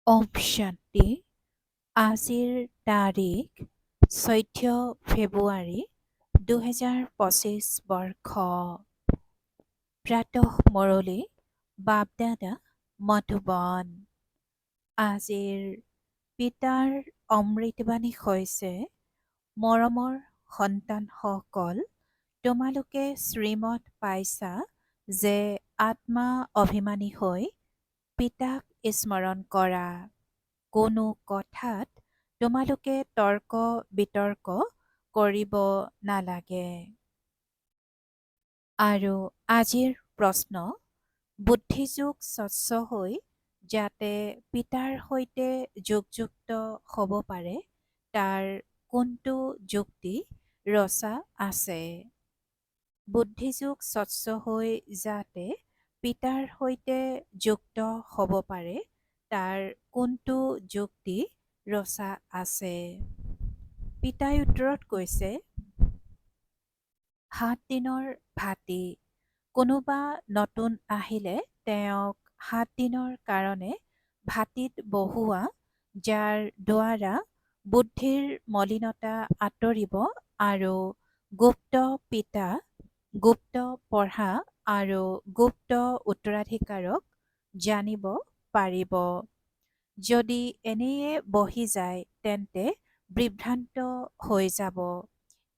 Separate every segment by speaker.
Speaker 1: ওম শান্তি। আজিৰ তাৰিখ 14 ফেব্ৰুৱাৰী 2025 বৰ্ষ। প্ৰাতঃ মুৰলী বাপদাদা মধুবন। আজিৰ পিতাৰ অমৃতবাণী হৈছে, মৰমৰ সন্তানসকল, তোমালোকে শ্ৰীমত পাইছা যে আত্মা অভিমানী হৈ পিতাক স্মৰণ কৰা। কোনো কথাত তোমালোকে তৰ্ক বিতৰ্ক কৰিব নালাগে। আৰু আজিৰ প্ৰশ্ন, বুদ্ধিযোগ স্বচ্ছ হৈ যাতে পিতাৰ সৈতে যোগযুক্ত হ'ব পাৰে, তাৰ কোনটো যুক্তি ৰচা আছে? বুদ্ধিযোগ স্বচ্ছ হৈ যাতে পিতাৰ সৈতে যুক্ত হ'ব পাৰে, তাৰ কোনটো যুক্তি ৰচা আছে? পিতাই উত্তৰত কৈছে, 7 দিনৰ ভাতী। কোনোবা নতুন আহিলে তেওঁক 7 দিনৰ কাৰণে ভাতীত বহোৱা, যাৰ দ্বাৰা বুদ্ধিৰ মলিনতা আঁতৰিব আৰু গুপ্ত পিতা, গুপ্ত পঢ়া আৰু গুপ্ত উত্তৰাধিকাৰক জানিব পাৰিব। যদি এনেয়ে বহি যায় তেন্তে বিভ্ৰান্ত হৈ যাব,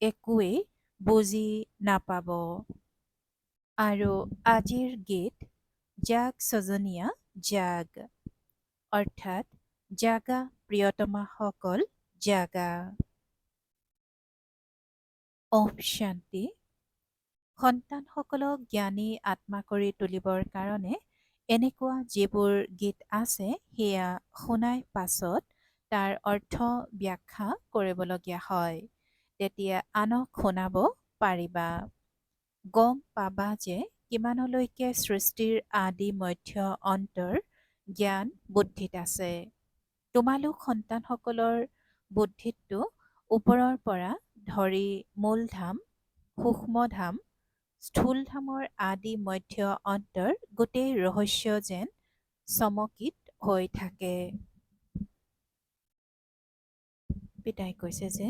Speaker 1: একোৱেই বুজি নাপাব। আৰু আজিৰ গীত জাগ সজনীয়া জাগ, অৰ্থাৎ জাগা প্ৰিয়তমাসকল জাগা। ওম শান্তি। সন্তানসকলক জ্ঞানী আত্মা কৰি তুলিবৰ কাৰণে এনেকুৱা যিবোৰ গীত আছে সেয়া শুনাই পাছত তাৰ অৰ্থ ব্যাখ্যা কৰিবলগীয়া হয়। তেতিয়া আনক শুনাব পাৰিবা। গম পাবা যে কিমানলৈকে সৃষ্টিৰ আদি মধ্য অন্তৰ জ্ঞান বুদ্ধিত আছে। তোমালোক সন্তানসকলৰ বুদ্ধিতটো ওপৰৰ পৰা ধৰি মূলধাম, সূক্ষ্মধাম, স্থূলধামৰ আদি মধ্য অন্তৰ গোটেই ৰহস্য যেন চমকিত হৈ থাকে। পিতাই কৈছে যে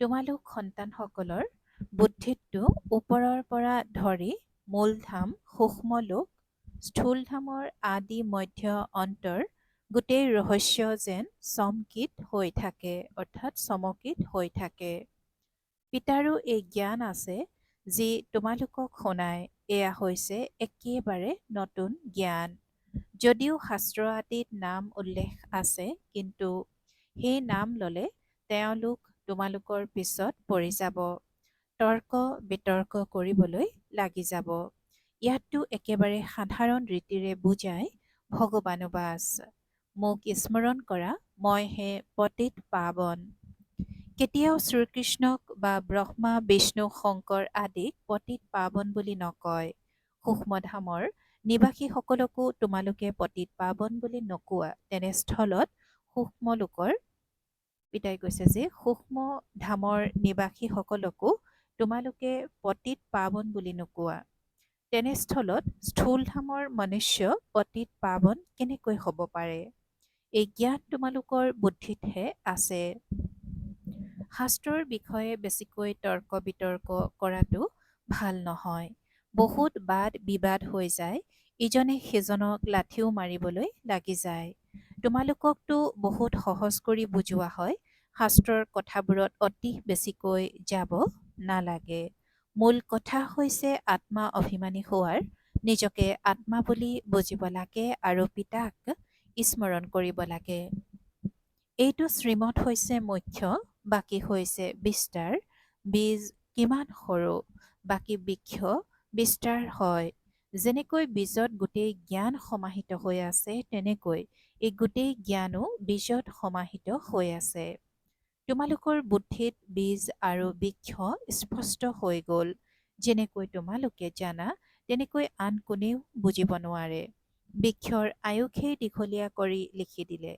Speaker 1: তোমালোক সন্তানসকলৰ বুদ্ধিতটো ওপৰৰ পৰা ধৰি মূলধাম, সূক্ষ্মলোক, স্থূলধামৰ আদি মধ্য অন্তৰ গোটেই ৰহস্য যেন চমকিত হৈ থাকে, অৰ্থাৎ চমকিত হৈ থাকে। পিতাৰো এই জ্ঞান আছে যি তোমালোকক শুনায়, এয়া হৈছে একেবাৰে নতুন জ্ঞান। যদিও শাস্ত্ৰ আদিত নাম উল্লেখ আছে, কিন্তু সেই নাম ল'লে তেওঁলোক তোমালোকৰ পিছত পৰি যাব, তৰ্ক বিতৰ্ক কৰিবলৈ লাগি যাব। ইয়াততো একেবাৰে সাধাৰণ ৰীতিৰে বুজায়, ভগৱানুবাচ, মোক স্মৰণ কৰা, মইহে পতিত পাৱন। কেতিয়াও শ্ৰীকৃষ্ণক বা ব্ৰহ্মা বিষ্ণু শংকৰ আদিক পতিত পাৱন বুলি নকয়। সূক্ষ্মধামৰ নিবাসীসকলকো তোমালোকে পতিত পাৱন বুলি নোকোৱা। তেনেস্থলত সূক্ষ্মলোকৰ, পিতাই কৈছে যে সূক্ষ্ম ধামৰ নিবাসীসকলকো তোমালোকে পতিত পাৱন বুলি নোকোৱা। তেনেস্থলত স্থূলধামৰ মনুষ্য পতিত পাৱন কেনেকৈ হ'ব পাৰে? এই জ্ঞান তোমালোকৰ বুদ্ধিতহে আছে। শাস্ত্ৰৰ বিষয়ে বেছিকৈ তৰ্ক বিতৰ্ক কৰাটো ভাল নহয়। বহুত বাদ বিবাদ হৈ যায়, ইজনে সিজনক লাঠিও মাৰিবলৈ লাগি যায়। তোমালোককতো বহুত সহজ কৰি বুজোৱা হয়, শাস্ত্ৰৰ কথাবোৰত অতি বেছিকৈ যাব নালাগে। মূল কথা হৈছে আত্মা অভিমানী হোৱাৰ, নিজকে আত্মা বুলি বুজিব লাগে আৰু পিতাক স্মৰণ কৰিব লাগে। এইটো শ্ৰীমত হৈছে মুখ্য, বাকী হৈছে বিস্তাৰ। বীজ কিমান সৰু, বাকী বৃক্ষ বিস্তাৰ হয়। যেনেকৈ বীজত গোটেই জ্ঞান সমাহিত হৈ আছে, তেনেকৈ এই গোটেই জ্ঞানো বীজত সমাহিত হৈ আছে। তোমালোকৰ বুদ্ধিত বীজ আৰু বৃক্ষ স্পষ্ট হৈ গ'ল। যেনেকৈ তোমালোকে জানা, তেনেকৈ আন কোনেও বুজিব নোৱাৰে। বৃক্ষৰ আয়ুসেই দীঘলীয়া কৰি লিখি দিলে।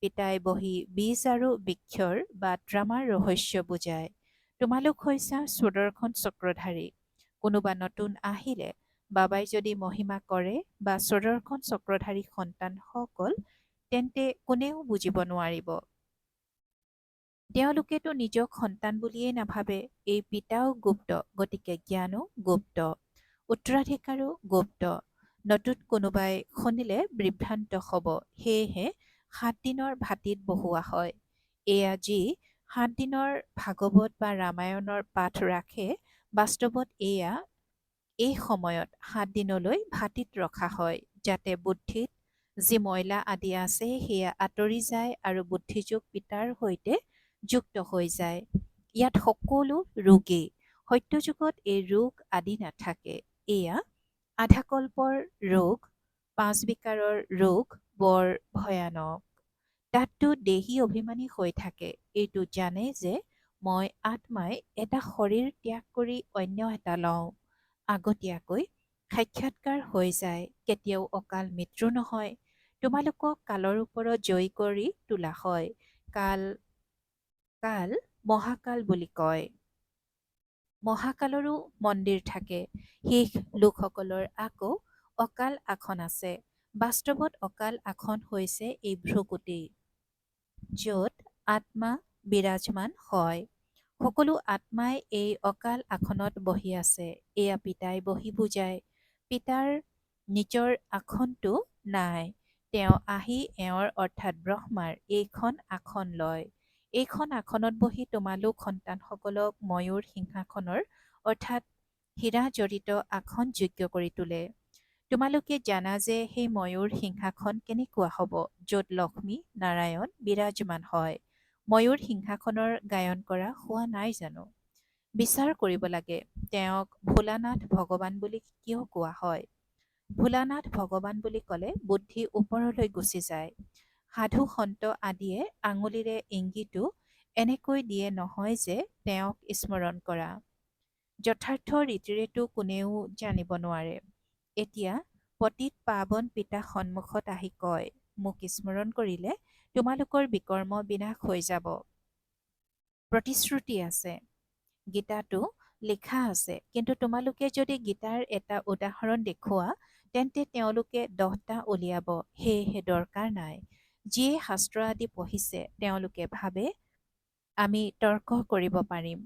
Speaker 1: পিতাই বহি বীজ আৰু বৃক্ষৰ বা ড্ৰামাৰ ৰহস্য বুজায়। তোমালোক হৈছা সুদৰ্শন চক্ৰধাৰী। কোনোবা নতুন আহিলে বাবাই যদি মহিমা কৰে বা সুদৰ্শন চক্ৰধাৰী সন্তানসকল, তেন্তে কোনেও বুজিব নোৱাৰিব। তেওঁলোকেতো নিজক সন্তান বুলিয়েই নাভাবে। এই পিতাও গুপ্ত, গতিকে জ্ঞানো গুপ্ত, উত্তৰাধিকাৰো গুপ্ত। নতুন কোনোবাই শুনিলে বিভ্ৰান্ত হ'ব। সেয়েহে 7 দিনৰ ভাতিত বহোৱা হয়। এয়া যি 7 দিনৰ ভাগৱত বা ৰামায়ণৰ পাঠ ৰাখে, বাস্তৱত এয়া এই সময়ত 7 দিনলৈ ভাতিত ৰখা হয়, যাতে বুদ্ধিত যি ময়লা আদি আছে সেয়া আঁতৰি যায় আৰু বুদ্ধিযোগ পিতাৰ সৈতে যুক্ত হৈ যায়। ইয়াত সকলো ৰোগী। সত্যযুগত এই ৰোগ আদি নাথাকে। এয়া আধাকল্পৰ ৰোগ, 5 বিকাৰৰ ৰোগ বৰ ভয়ানক। তাততো দেহী অভিমানী হৈ থাকে। এইটো জানে যে মই আত্মাই এটা শৰীৰ ত্যাগ কৰি অন্য এটা লওঁ। আগতীয়াকৈ সাক্ষাৎকাৰ হৈ যায়। কেতিয়াও অকাল মৃত্যু নহয়। তোমালোকক কালৰ ওপৰত জয়ী কৰি তোলা হয়। কাল মহাকাল বুলি কয়। মহাকালৰো মন্দিৰ থাকে। শেষ লোকসকলৰ আকৌ অকাল আসন আছে। বাস্তৱত অকাল আসন হৈছে এই ভ্ৰকুটি, য'ত আত্মা বিৰাজমান হয়। সকলো আত্মাই এই অকাল আসনত বহি আছে। এয়া পিতাই বহি বুজায়। পিতাৰ নিজৰ আসনটো নাই। তেওঁ আহি এওঁৰ অৰ্থাৎ ব্ৰহ্মাৰ এইখন আসন লয়। এইখন আসনত বহি তোমালোক সন্তানসকলক ময়ূৰ সিংহাসনৰ অৰ্থাৎ হীৰা জড়িত আসন যোগ্য কৰি তোলে। তোমালোকে জানা যে সেই ময়ূৰ সিংহাসন কেনেকুৱা হ'ব, য'ত লক্ষ্মী নাৰায়ণ বিৰাজমান হয়। ময়ূৰ সিংহাসনৰ গায়ন কৰা হোৱা নাই জানো? বিচাৰ কৰিব লাগে, তেওঁক ভোলানাথ ভগৱান বুলি কিয় কোৱা হয়? ভোলানাথ ভগৱান বুলি ক'লে বুদ্ধি ওপৰলৈ গুচি যায়। সাধু সন্ত আদিয়ে আঙুলিৰে ইংগিতো এনেকৈ দিয়ে নহয় যে তেওঁক স্মৰণ কৰা। যথাৰ্থ ৰীতিৰেতো কোনেও জানিব নোৱাৰে। এতিয়া পতিত পাৱন পিতা সন্মুখত আহি কয়, মোক স্মৰণ কৰিলে তোমালোকৰ বিকৰ্ম বিনাশ হৈ যাব। প্ৰতিশ্ৰুতি আছে, গীতাতো লিখা আছে, কিন্তু তোমালোকে যদি গীতাৰ এটা উদাহৰণ দেখুওৱা, তেন্তে তেওঁলোকে 10টা উলিয়াব। সেয়েহে দৰকাৰ নাই। যিয়ে শাস্ত্ৰ আদি পঢ়িছে তেওঁলোকে ভাবে আমি তৰ্ক কৰিব পাৰিম।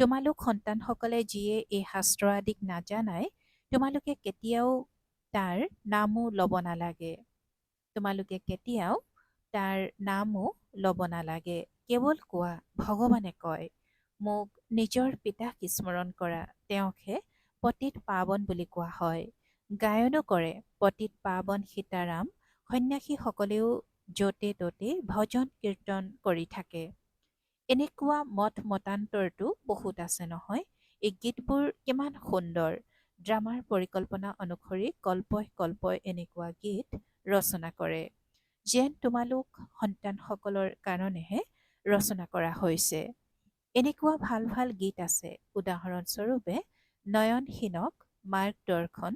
Speaker 1: তোমালোক সন্তানসকলে যিয়ে এই শাস্ত্ৰ আদিক নাজানাই, তোমালোকে কেতিয়াও তাৰ নামো ল'ব নালাগে। তোমালোকে কেতিয়াও তাৰ নামো ল'ব নালাগে। কেৱল কোৱা, ভগৱানে কয়, মোক নিজৰ পিতাক স্মৰণ কৰা। তেওঁকহে পতিত পাৱন বুলি কোৱা হয়। গায়নো কৰে, পতিত পাৱন সীতাৰাম। সন্ন্যাসীসকলেও য'তে ত'তে ভজন কীৰ্তন কৰি থাকে। এনেকুৱা মত মতান্তৰটো বহুত আছে নহয়। এই গীতবোৰ কিমান সুন্দৰ। ড্ৰামাৰ পৰিকল্পনা অনুসৰি কল্পই কল্পই এনেকুৱা গীত ৰচনা কৰে, যেন তোমালোক সন্তানসকলৰ কাৰণেহে ৰচনা কৰা হৈছে। এনেকুৱা ভাল ভাল গীত আছে। উদাহৰণস্বৰূপে নয়নহীনক মাৰ্গদৰ্শন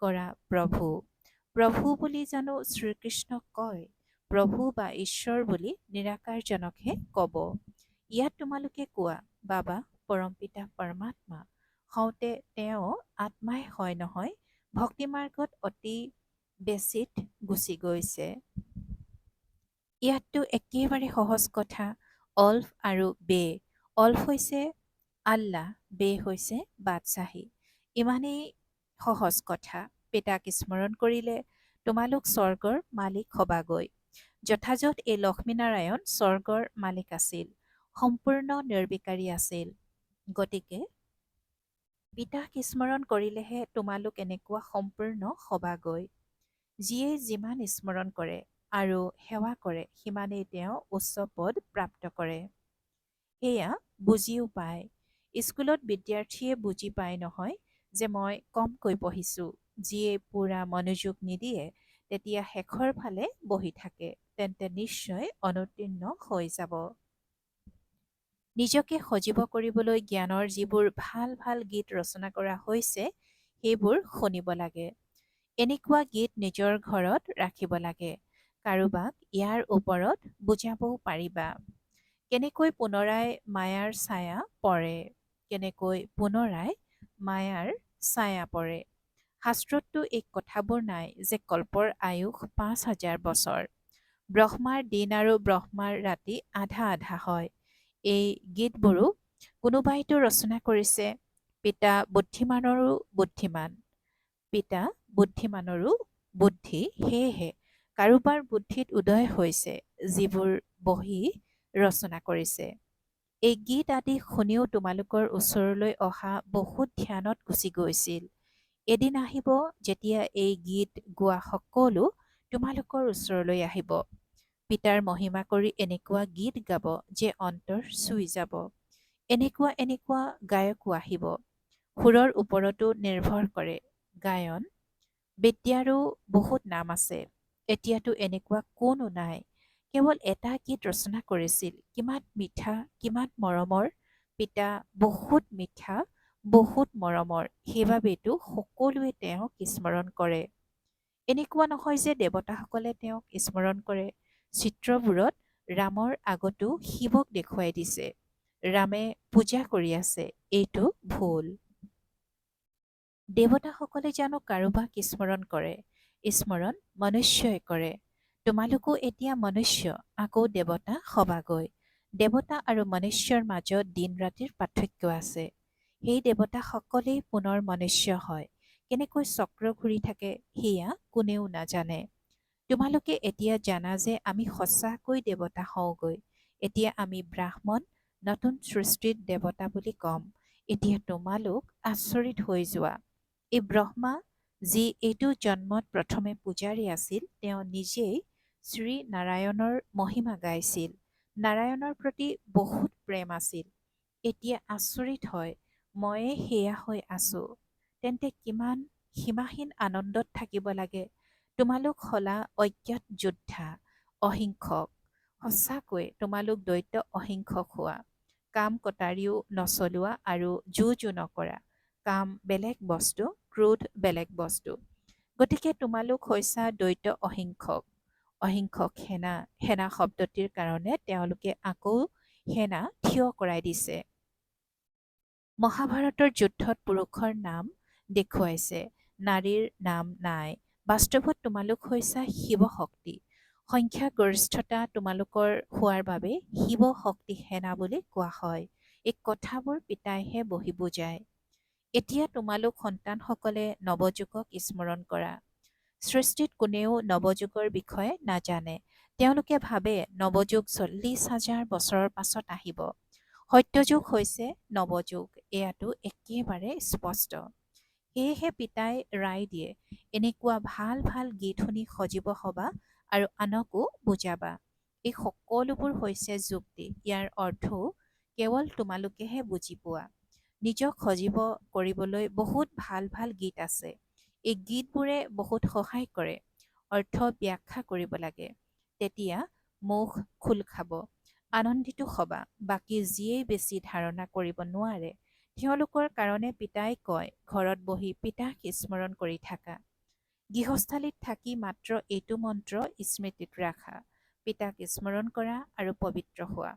Speaker 1: কৰা প্ৰভু। প্ৰভু বুলি জানো শ্ৰীকৃষ্ণক কয়? প্ৰভু বা ঈশ্বৰ বুলি নিৰাকাৰজনকহে ক'ব। ইয়াত তোমালোকে কোৱা, বাবা পৰমপিতা পৰমাত্মা হওঁতে তেওঁ আত্মাই হয় নহয়। ভক্তিমাৰ্গত অতি বেছিত গুচি গৈছে। ইয়াততো একেবাৰে সহজ কথা। অল্ফ আৰু বে। অল্ফ হৈছে আল্লাহ, বে হৈছে বাদশ্বাহী। ইমানেই সহজ কথা। পিতাক স্মৰণ কৰিলে তোমালোক স্বৰ্গৰ মালিক হবাগৈ। যথাযথ এই লক্ষ্মীনাৰায়ণ স্বৰ্গৰ মালিক আছিল, সম্পূৰ্ণ নিৰ্বিকাৰী আছিল। গতিকে পিতাক স্মৰণ কৰিলেহে তোমালোক এনেকুৱা সম্পূৰ্ণ হবাগৈ। যিয়ে যিমান স্মৰণ কৰে আৰু সেৱা কৰে, সিমানেই তেওঁ উচ্চ পদ প্ৰাপ্ত কৰে। সেয়া বুজিও পায়। স্কুলত বিদ্যাৰ্থীয়ে বুজি পায় নহয় যে মই কমকৈ পঢ়িছোঁ। যিয়ে পূৰা মনোযোগ নিদিয়ে, তেতিয়া শেষৰ ফালে বহি থাকে, তেন্তে নিশ্চয় অনুত্তীৰ্ণ হৈ যাব। নিজকে সজীৱ কৰিবলৈ জ্ঞানৰ যিবোৰ ভাল ভাল গীত ৰচনা কৰা হৈছে, সেইবোৰ শুনিব লাগে। এনেকুৱা গীত নিজৰ ঘৰত ৰাখিব লাগে। কাৰোবাক ইয়াৰ ওপৰত বুজাবও পাৰিবা। কেনেকৈ পুনৰাই মায়াৰ ছায়া পৰে, কেনেকৈ পুনৰাই মায়াৰ ছায়া পৰে। শাস্ত্ৰততো এই কথাবোৰ নাই যে কল্পৰ আয়ুস ৫,০০০ বছৰ। ব্ৰহ্মাৰ দিন আৰু ব্ৰহ্মাৰ ৰাতি আধা আধা হয়। এই গীতবোৰো কোনোবাইতো ৰচনা কৰিছে। পিতা বুদ্ধিমানৰো বুদ্ধিমান, পিতা বুদ্ধিমানৰো বুদ্ধি, সেয়েহে কাৰোবাৰ বুদ্ধিত উদয় হৈছে, যিবোৰ বহি ৰচনা কৰিছে। এই গীত আদি শুনিও তোমালোকৰ ওচৰলৈ অহা বহুত ধ্যানত গুচি গৈছিল। এদিন আহিব যেতিয়া এই গীত গোৱা সকলো তোমালোকৰ ওচৰলৈ আহিব। পিতাৰ মহিমা কৰি এনেকুৱা গীত গাব যে অন্তৰ চুই যাব। এনেকুৱা এনেকুৱা গায়কো আহিব। সুৰৰ ওপৰতো নিৰ্ভৰ কৰে গায়ন বিদ্যাৰো বহুত নাম আছে। এতিয়াতো এনেকুৱা কোনো নাই। কেৱল এটা গীত ৰচনা কৰিছিল, কিমান মিঠা, কিমান মৰমৰ। পিতা বহুত মিঠা, বহুত মৰমৰ, সেইবাবেতো সকলোৱে তেওঁক স্মৰণ কৰে। এনেকুৱা নহয় যে দেৱতাসকলে তেওঁক স্মৰণ কৰে। চিত্ৰবোৰত ৰামৰ আগতো শিৱক দেখুৱাই দিছে। ৰামে পূজা কৰি আছে, এইটো ভুল। দেৱতাসকলে জানো কাৰোবাক স্মৰণ কৰে? স্মৰণ মনুষ্যই কৰে। তোমালোকো এতিয়া মনুষ্য, আকৌ দেৱতা হবাগৈ। দেৱতা আৰু মনুষ্যৰ মাজত দিন ৰাতিৰ পাৰ্থক্য আছে। সেই দেৱতাসকলেই পুনৰ মনুষ্য হয়। কেনেকৈ চক্ৰ ঘূৰি থাকে সেয়া কোনেও নাজানে। তোমালোকে এতিয়া জানা যে আমি সঁচাকৈ দেৱতা হওঁগৈ। এতিয়া আমি ব্ৰাহ্মণ, নতুন সৃষ্টিত দেৱতা বুলি কম। এতিয়া তোমালোক আচৰিত হৈ যোৱা। এই ব্ৰহ্মা, যি এইটো জন্মত প্ৰথমে পূজাৰী আছিল, তেওঁ নিজেই শ্ৰী নাৰায়ণৰ মহিমা গাইছিল। নাৰায়ণৰ প্ৰতি বহুত প্ৰেম আছিল। এতিয়া আচৰিত হয়, ময়ে সেয়া হৈ আছো। তেন্তে কিমান সীমাহীন আনন্দত থাকিব লাগে। তোমালোক হলা অজ্ঞাত যোদ্ধা, অহিংসক। সঁচাকৈ তোমালোক দৈত্য অহিংসক হোৱা। কাম কটাৰিও নচলোৱা আৰু যুঁজো নকৰা। কাম বেলেগ বস্তু, ক্ৰোধ বেলেগ বস্তু। গতিকে তোমালোক হৈছা দ্বৈত অহিংসক। অহিংসক সেনা, সেনা শব্দটিৰ কাৰণে তেওঁলোকে আকৌ সেনা থিয় কৰাই দিছে। মহাভাৰতৰ যুদ্ধত পুৰুষৰ নাম দেখুৱাইছে, নাৰীৰ নাম নাই। বাস্তৱত তোমালোক হৈছা শিৱ শক্তি। সংখ্যাগৰিষ্ঠতা তোমালোকৰ হোৱাৰ বাবে শিৱ শক্তি সেনা বুলি কোৱা হয়। এই কথাবোৰ পিতাইহে বহি বুজায়। এতিয়া তোমালোক সন্তানসকলে নৱযুগক স্মৰণ কৰা। সৃষ্টিত কোনেও নৱযুগৰ বিষয়ে নাজানে। তেওঁলোকে ভাবে নৱযুগ ৪০,০০০ বছৰৰ পাছত আহিব। সত্যযুগ হৈছে নৱযুগ, এয়াটো একেবাৰে স্পষ্ট। সেয়েহে পিতাই ৰায় দিয়ে, এনেকুৱা ভাল ভাল গীত শুনি সজীৱ হবা আৰু আনকো বুজাবা। এই সকলোবোৰ হৈছে যুক্তি। ইয়াৰ অৰ্থও কেৱল তোমালোকেহে বুজি পোৱা। নিজক সজীৱ কৰিবলৈ বহুত ভাল ভাল গীত আছে। এই গীতবোৰে বহুত সহায় কৰে। অৰ্থ ব্যাখ্যা কৰিব লাগে। তেতিয়া মুখ খোল খাব, আনন্দিতো হবা। বাকী যিয়েই বেছি ধাৰণা কৰিব নোৱাৰে, তেওঁলোকৰ কাৰণে পিতাই কয়, ঘৰত বহি পিতাক স্মৰণ কৰি থাকা। গৃহস্থালীত থাকি মাত্ৰ এইটো মন্ত্ৰ স্মৃতিত ৰাখা। পিতাক স্মৰণ কৰা আৰু পবিত্ৰ হোৱা।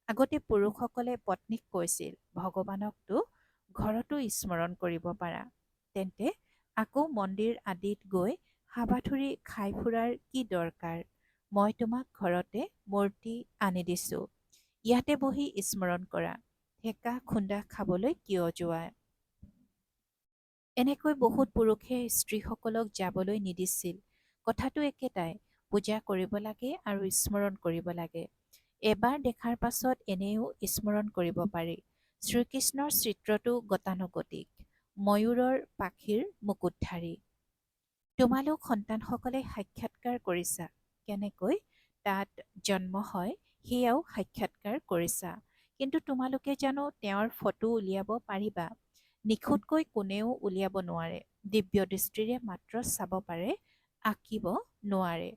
Speaker 1: আগতে পুৰুষসকলে পত্নীক কৈছিল, ভগৱানকতো ঘৰতো স্মৰণ কৰিব পাৰা। তেন্তে আকৌ মন্দিৰ আদিত গৈ হাবাথুৰি খাই ফুৰাৰ কি দৰকাৰ? মই তোমাক ঘৰতে মূৰ্তি আনি দিছো। ইয়াতে বহি স্মৰণ কৰা। ঠেকা খুন্দা খাবলৈ কিয় যোৱা? এনেকৈ বহুত পুৰুষে স্ত্ৰীসকলক যাবলৈ নিদিছিল। কথাটো একেটাই, পূজা কৰিব লাগে আৰু স্মৰণ কৰিব লাগে। এবাৰ দেখাৰ পাছত এনেও স্মৰণ কৰিব পাৰি। শ্ৰীকৃষ্ণৰ চিত্ৰটো গতানুগতিক, ময়ূৰৰ পাখিৰ মুকুটধাৰী। তোমালোক সন্তানসকলে সাক্ষাৎকাৰ কৰিছা। কেনেকৈ তাত জন্ম হয় সেয়াও সাক্ষাৎকাৰ কৰিছা। কিন্তু তোমালোকে জানো তেওঁৰ ফটো উলিয়াব পাৰিবা? নিখুঁতকৈ কোনেও উলিয়াব নোৱাৰে। দিব্য দৃষ্টিৰে মাত্ৰ চাব পাৰে, আঁকিব নোৱাৰে।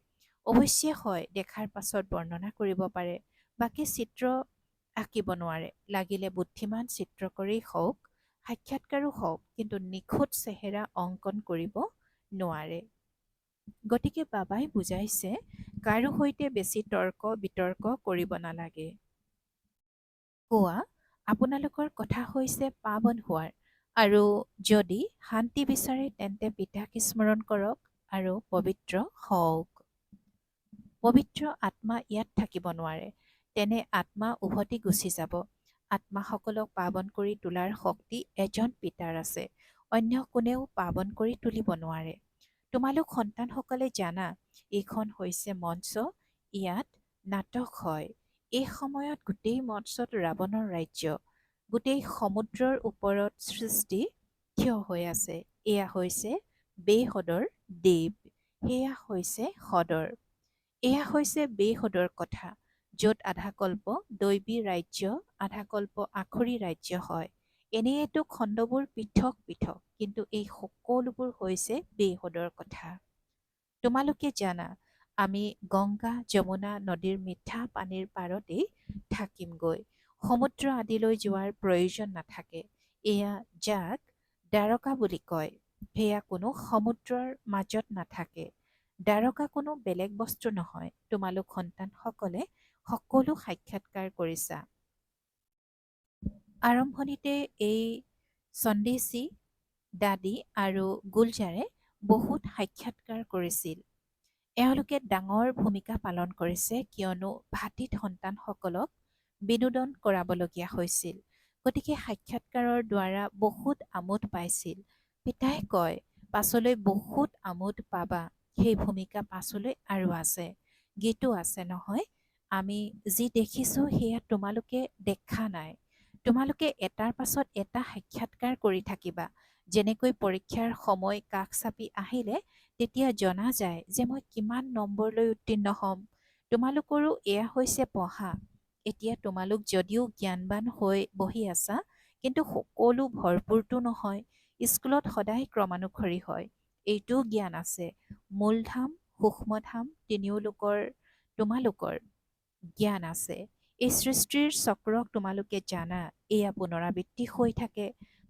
Speaker 1: অৱশ্যে হয়, দেখাৰ পাছত বৰ্ণনা কৰিব পাৰে। বাকী চিত্ৰ আঁকিব নোৱাৰে। লাগিলে বুদ্ধিমান চিত্ৰকৰেই হওক, সাক্ষাৎকাৰো হওক, কিন্তু নিখুঁত চেহেৰা অংকন কৰিব নোৱাৰে। গতিকে বাবাই বুজাইছে, কাৰো সৈতে বেছি তৰ্ক বিতৰ্ক কৰিব নালাগে। কোৱা, আপোনালোকৰ কথা হৈছে পাৱন হোৱাৰ আৰু যদি শান্তি বিচাৰে তেন্তে পিতাক স্মৰণ কৰক আৰু পবিত্ৰ হওক। পবিত্ৰ আত্মা ইয়াত থাকিব নোৱাৰে। তেনে আত্মা উভতি গুচি যাব। আত্মাসকলক পাৱন কৰি তোলাৰ শক্তি এজন পিতাৰ আছে। অন্য কোনেও পাৱন কৰি তুলিব নোৱাৰে। তোমালোক সন্তানসকলে জানা, এইখন হৈছে মঞ্চ, ইয়াত নাটক হয়। এই সময়ত গোটেই মঞ্চত ৰাৱণৰ ৰাজ্য, গোটেই সমুদ্ৰৰ ওপৰত সৃষ্টি থিয় হৈ আছে। এয়া হৈছে বেসদৰ দেৱ, সেয়া হৈছে সদৰ। এয়া হৈছে বেসদৰ কথা, য'ত আধা কল্প দৈবী ৰাজ্য, আধা কল্প আখৰি ৰাজ্য হয়। এনেয়েতো খণ্ডবোৰ পৃথক পৃথক, কিন্তু এই সকলোবোৰ হৈছে বেসদৰ কথা। তোমালোকে জানা, আমি গংগা যমুনা নদীৰ মিঠা পানীৰ পাৰতেই থাকিমগৈ। সমুদ্ৰ আদিলৈ যোৱাৰ প্ৰয়োজন নাথাকে। এয়া যাক দ্বাৰকা বুলি কয়, সেয়া কোনো সমুদ্ৰৰ মাজত নাথাকে। দ্বাৰকা কোনো বেলেগ বস্তু নহয়। তোমালোক সন্তানসকলে সকলো সাক্ষাৎকাৰ কৰিছা। আৰম্ভণিতে এই চন্দেশী, দাদী আৰু গুলজাৰে বহুত সাক্ষাৎকাৰ কৰিছিল। এওঁলোকে ডাঙৰ ভূমিকা পালন কৰিছে, কিয়নো ভাতিত সন্তানসকলক বিনোদন কৰাবলগীয়া হৈছিল। গতিকে সাক্ষাৎকাৰৰ দ্বাৰা বহুত আমোদ পাইছিল। পিতাই কয়, পাছলৈ বহুত আমোদ পাবা। সেই ভূমিকা পাছলৈ আৰু আছে। গীতো আছে নহয়, আমি যি দেখিছোঁ সেয়া তোমালোকে দেখা নাই। তোমালোকে এটাৰ পাছত এটা সাক্ষাৎকাৰ কৰি থাকিবা। যেনেকৈ পৰীক্ষাৰ সময় কাষ চাপি আহিলে তেতিয়া জনা যায় যে মই কিমান নম্বৰ লৈ উত্তীৰ্ণ হ'ম। তোমালোকৰো এয়া হৈছে পঢ়া। এতিয়া তোমালোক যদিও জ্ঞানবান হৈ বহি আছা, কিন্তু সকলো ভৰপূৰটো নহয়। স্কুলত সদায় ক্ৰমানুসৰি হয়। এইটোও জ্ঞান আছে। মূলধাম, সূক্ষ্মধাম তোমালোকৰ জ্ঞান আছে। এই সৃষ্টিৰ চক্ৰক তোমালোকে জানা, এয়া পুনৰাবৃত্তি হৈ থাকে।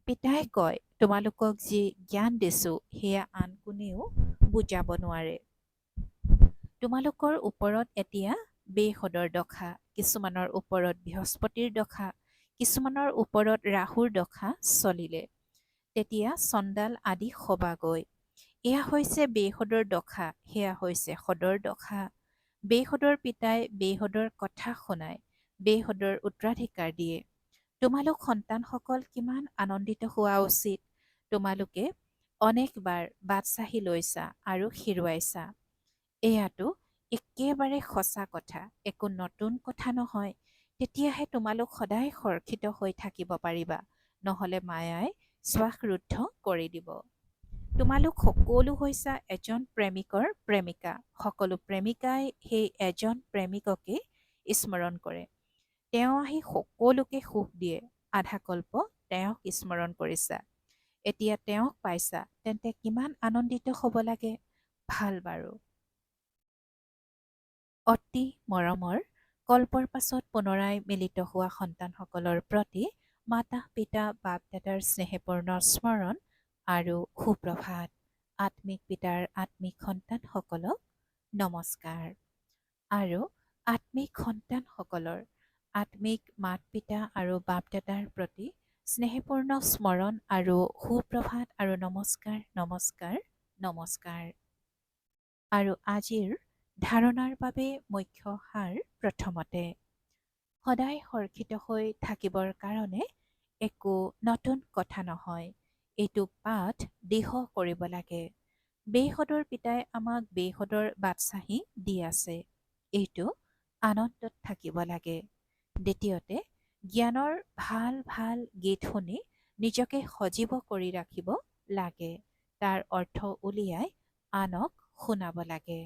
Speaker 1: পিতাই কয়, তোমালোকক যি জ্ঞান দিছোঁ সেয়া আন কোনেও বুজাব নোৱাৰে। তোমালোকৰ ওপৰত এতিয়া বেসদৰ দশা, কিছুমানৰ ওপৰত বৃহস্পতিৰ দশা, কিছুমানৰ ওপৰত ৰাহুৰ দশা চলিলে। তেতিয়া চণ্ডাল আদি সবাগৈ। এয়া হৈছে বেসদৰ দশা, সেয়া হৈছে সদৰ দশা। বেসদৰ পিতাই বেসদৰ কথা শুনায়, বেসদৰ উত্তৰাধিকাৰ দিয়ে। তোমালোক সন্তানসকল কিমান আনন্দিত হোৱা উচিত। তোমালোকে অনেকবাৰ বাটচাহি লৈছা আৰু হেৰুৱাইছা। এয়াতো একেবাৰে সঁচা কথা, একো নতুন কথা নহয়। তেতিয়াহে তোমালোক সদায় সুৰক্ষিত হৈ থাকিব পাৰিবা, নহ'লে মায়াই শ্বাসৰুদ্ধ কৰি দিব। তোমালোক সকলো হৈছা এজন প্ৰেমিকৰ প্ৰেমিকা। সকলো প্ৰেমিকাই সেই এজন প্ৰেমিককেই স্মৰণ কৰে। তেওঁ আহি সকলোকে সুখ দিয়ে। আধা কল্প তেওঁক স্মৰণ কৰিছা। এতিয়া তেওঁক পাইছা, তেন্তে কিমান আনন্দিত হ'ব লাগে। ভাল বাৰু। অতি মৰমৰ কল্পৰ পাছত পুনৰাই মিলিত হোৱা সন্তানসকলৰ প্ৰতি মাতা পিতা বাপ দাদাৰ স্নেহপূৰ্ণ স্মৰণ আৰু সুপ্ৰভাত। আত্মিক পিতাৰ আত্মিক সন্তানসকলক নমস্কাৰ। আৰু আত্মিক সন্তানসকলৰ আত্মিক মাত পিতা আৰু বাপ দাদাৰ প্ৰতি স্নেহপূৰ্ণ স্মৰণ আৰু সুপ্ৰভাত আৰু নমস্কাৰ নমস্কাৰ নমস্কাৰ। আৰু আজিৰ ধাৰণাৰ বাবে মুখ্য সাৰ প্ৰথমতে, সদায় সুৰক্ষিত হৈ থাকিবৰ কাৰণে একো নতুন কথা নহয়। এইটো পাঠ দৃঢ় কৰিব লাগে। বেসদৰ পিতাই আমাক বেসদৰ বাটচাহি দি আছে। এইটো আনন্দত থাকিব লাগে। দ্বিতীয়তে, জ্ঞানৰ ভাল ভাল গীত শুনি নিজকে সজীৱ কৰি ৰাখিব লাগে। তাৰ অৰ্থ উলিয়াই আনক শুনাব লাগে।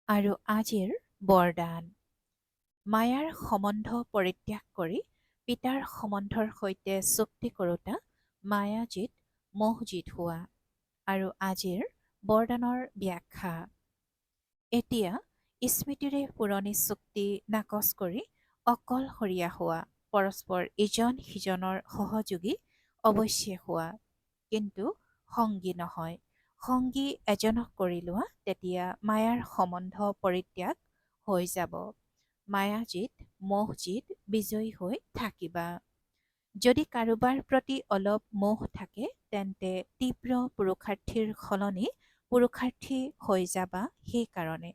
Speaker 1: আৰু আজিৰ বৰদান, মায়াৰ সম্বন্ধ পৰিত্যাগ কৰি পিতাৰ সম্বন্ধৰ সৈতে চুক্তি কৰোঁতা মায়াজিত মোহজিত হোৱা। আৰু আজিৰ বৰদানৰ ব্যাখ্যা, এতিয়া স্মৃতিৰে পুৰণি চুক্তি নাকচ কৰি অকলশৰীয়া হোৱা, পৰস্পৰ ইজন সিজনৰ সহযোগী অৱশ্যে হোৱা, কিন্তু সংগী নহয়। সংগী এজনক কৰি লোৱা, তেতিয়া মায়াৰ সম্বন্ধ পৰিত্যাগ হৈ যাব। মায়াজিত মোহজিত বিজয়ী হৈ থাকিবা। যদি কাৰোবাৰ প্ৰতি অলপ মোহ থাকে, তেন্তে তীব্ৰ পুৰুষাৰ্থীৰ সলনি পুৰুষাৰ্থী হৈ যাবা সেইকাৰণে।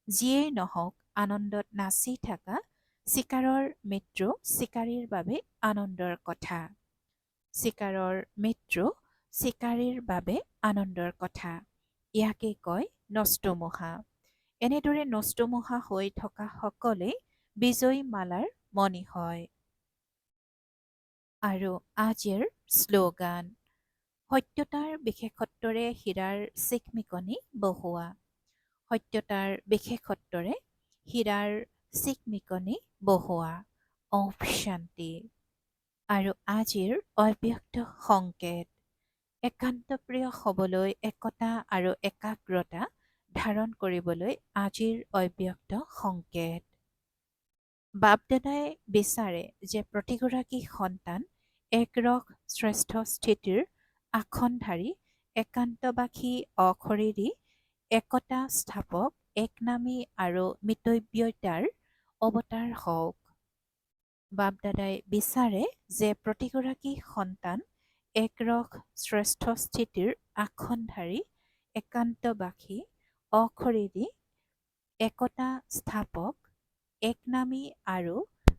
Speaker 1: যিয়েই নহওক, আনন্দত নাচি থাকা। চিকাৰৰ মৃত্যু চিকাৰীৰ বাবে আনন্দৰ কথা। চিকাৰৰ মৃত্যু চিকাৰীৰ বাবে আনন্দৰ কথা। ইয়াকে কয় নষ্টমোহা। এনেদৰে নষ্টমোহা হৈ থকা সকলেই বিজয়ী মালাৰ মণি হয়। আৰু আজিৰ শ্লোগান: সত্যতাৰ বিশেষত্বৰে হীৰাৰ চিকমিকনি বহুৱা। সত্যতাৰ বিশেষত্বৰে হীৰাৰ চিকমিকনি বহুৱা। ওম শান্তি। আৰু আজিৰ অব্যক্ত সংকেত: একান্তপ্ৰিয় হ'বলৈ একতা আৰু একাগ্ৰতা ধাৰণ কৰিবলৈ আজিৰ অব্যক্ত সংকেত। বাপ-দাদাই বিচাৰে যে প্ৰতিগৰাকী সন্তান একৰস শ্ৰেষ্ঠ স্থিতিৰ আসনধাৰী, একান্তবাসী, অশৰীৰী, একতা স্থাপক, একনামী আৰু মিতব্যয়িতাৰ অৱতাৰ হওক। বাপ-দাদাই বিচাৰে যে প্ৰতিগৰাকী সন্তান একৰস শ্ৰেষ্ঠ স্থিতিৰ আসনধাৰী, একান্তবাসী, অশৰীৰী, একতা স্থাপক, একনামী আৰু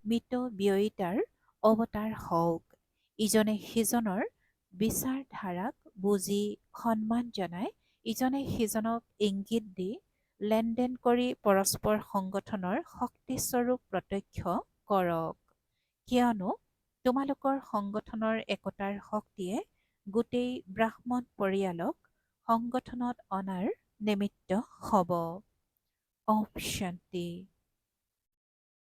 Speaker 1: মিতব্যয়িতাৰ অৱতাৰ হওক। ইজনে সিজনৰ বিচাৰধাৰাক বুজি সন্মান জনাই, ইজনে সিজনক ইংগিত দি লেনদেন কৰি পৰস্পৰ সংগঠনৰ শক্তিস্বৰূপ প্ৰত্যক্ষ কৰক। কিয়নো তোমালোকৰ সংগঠনৰ একতাৰ শক্তিয়ে গোটেই ব্ৰাহ্মণ পৰিয়ালক সংগঠনত অনাৰ নিমিত্ত হ'ব। ওম শান্তি।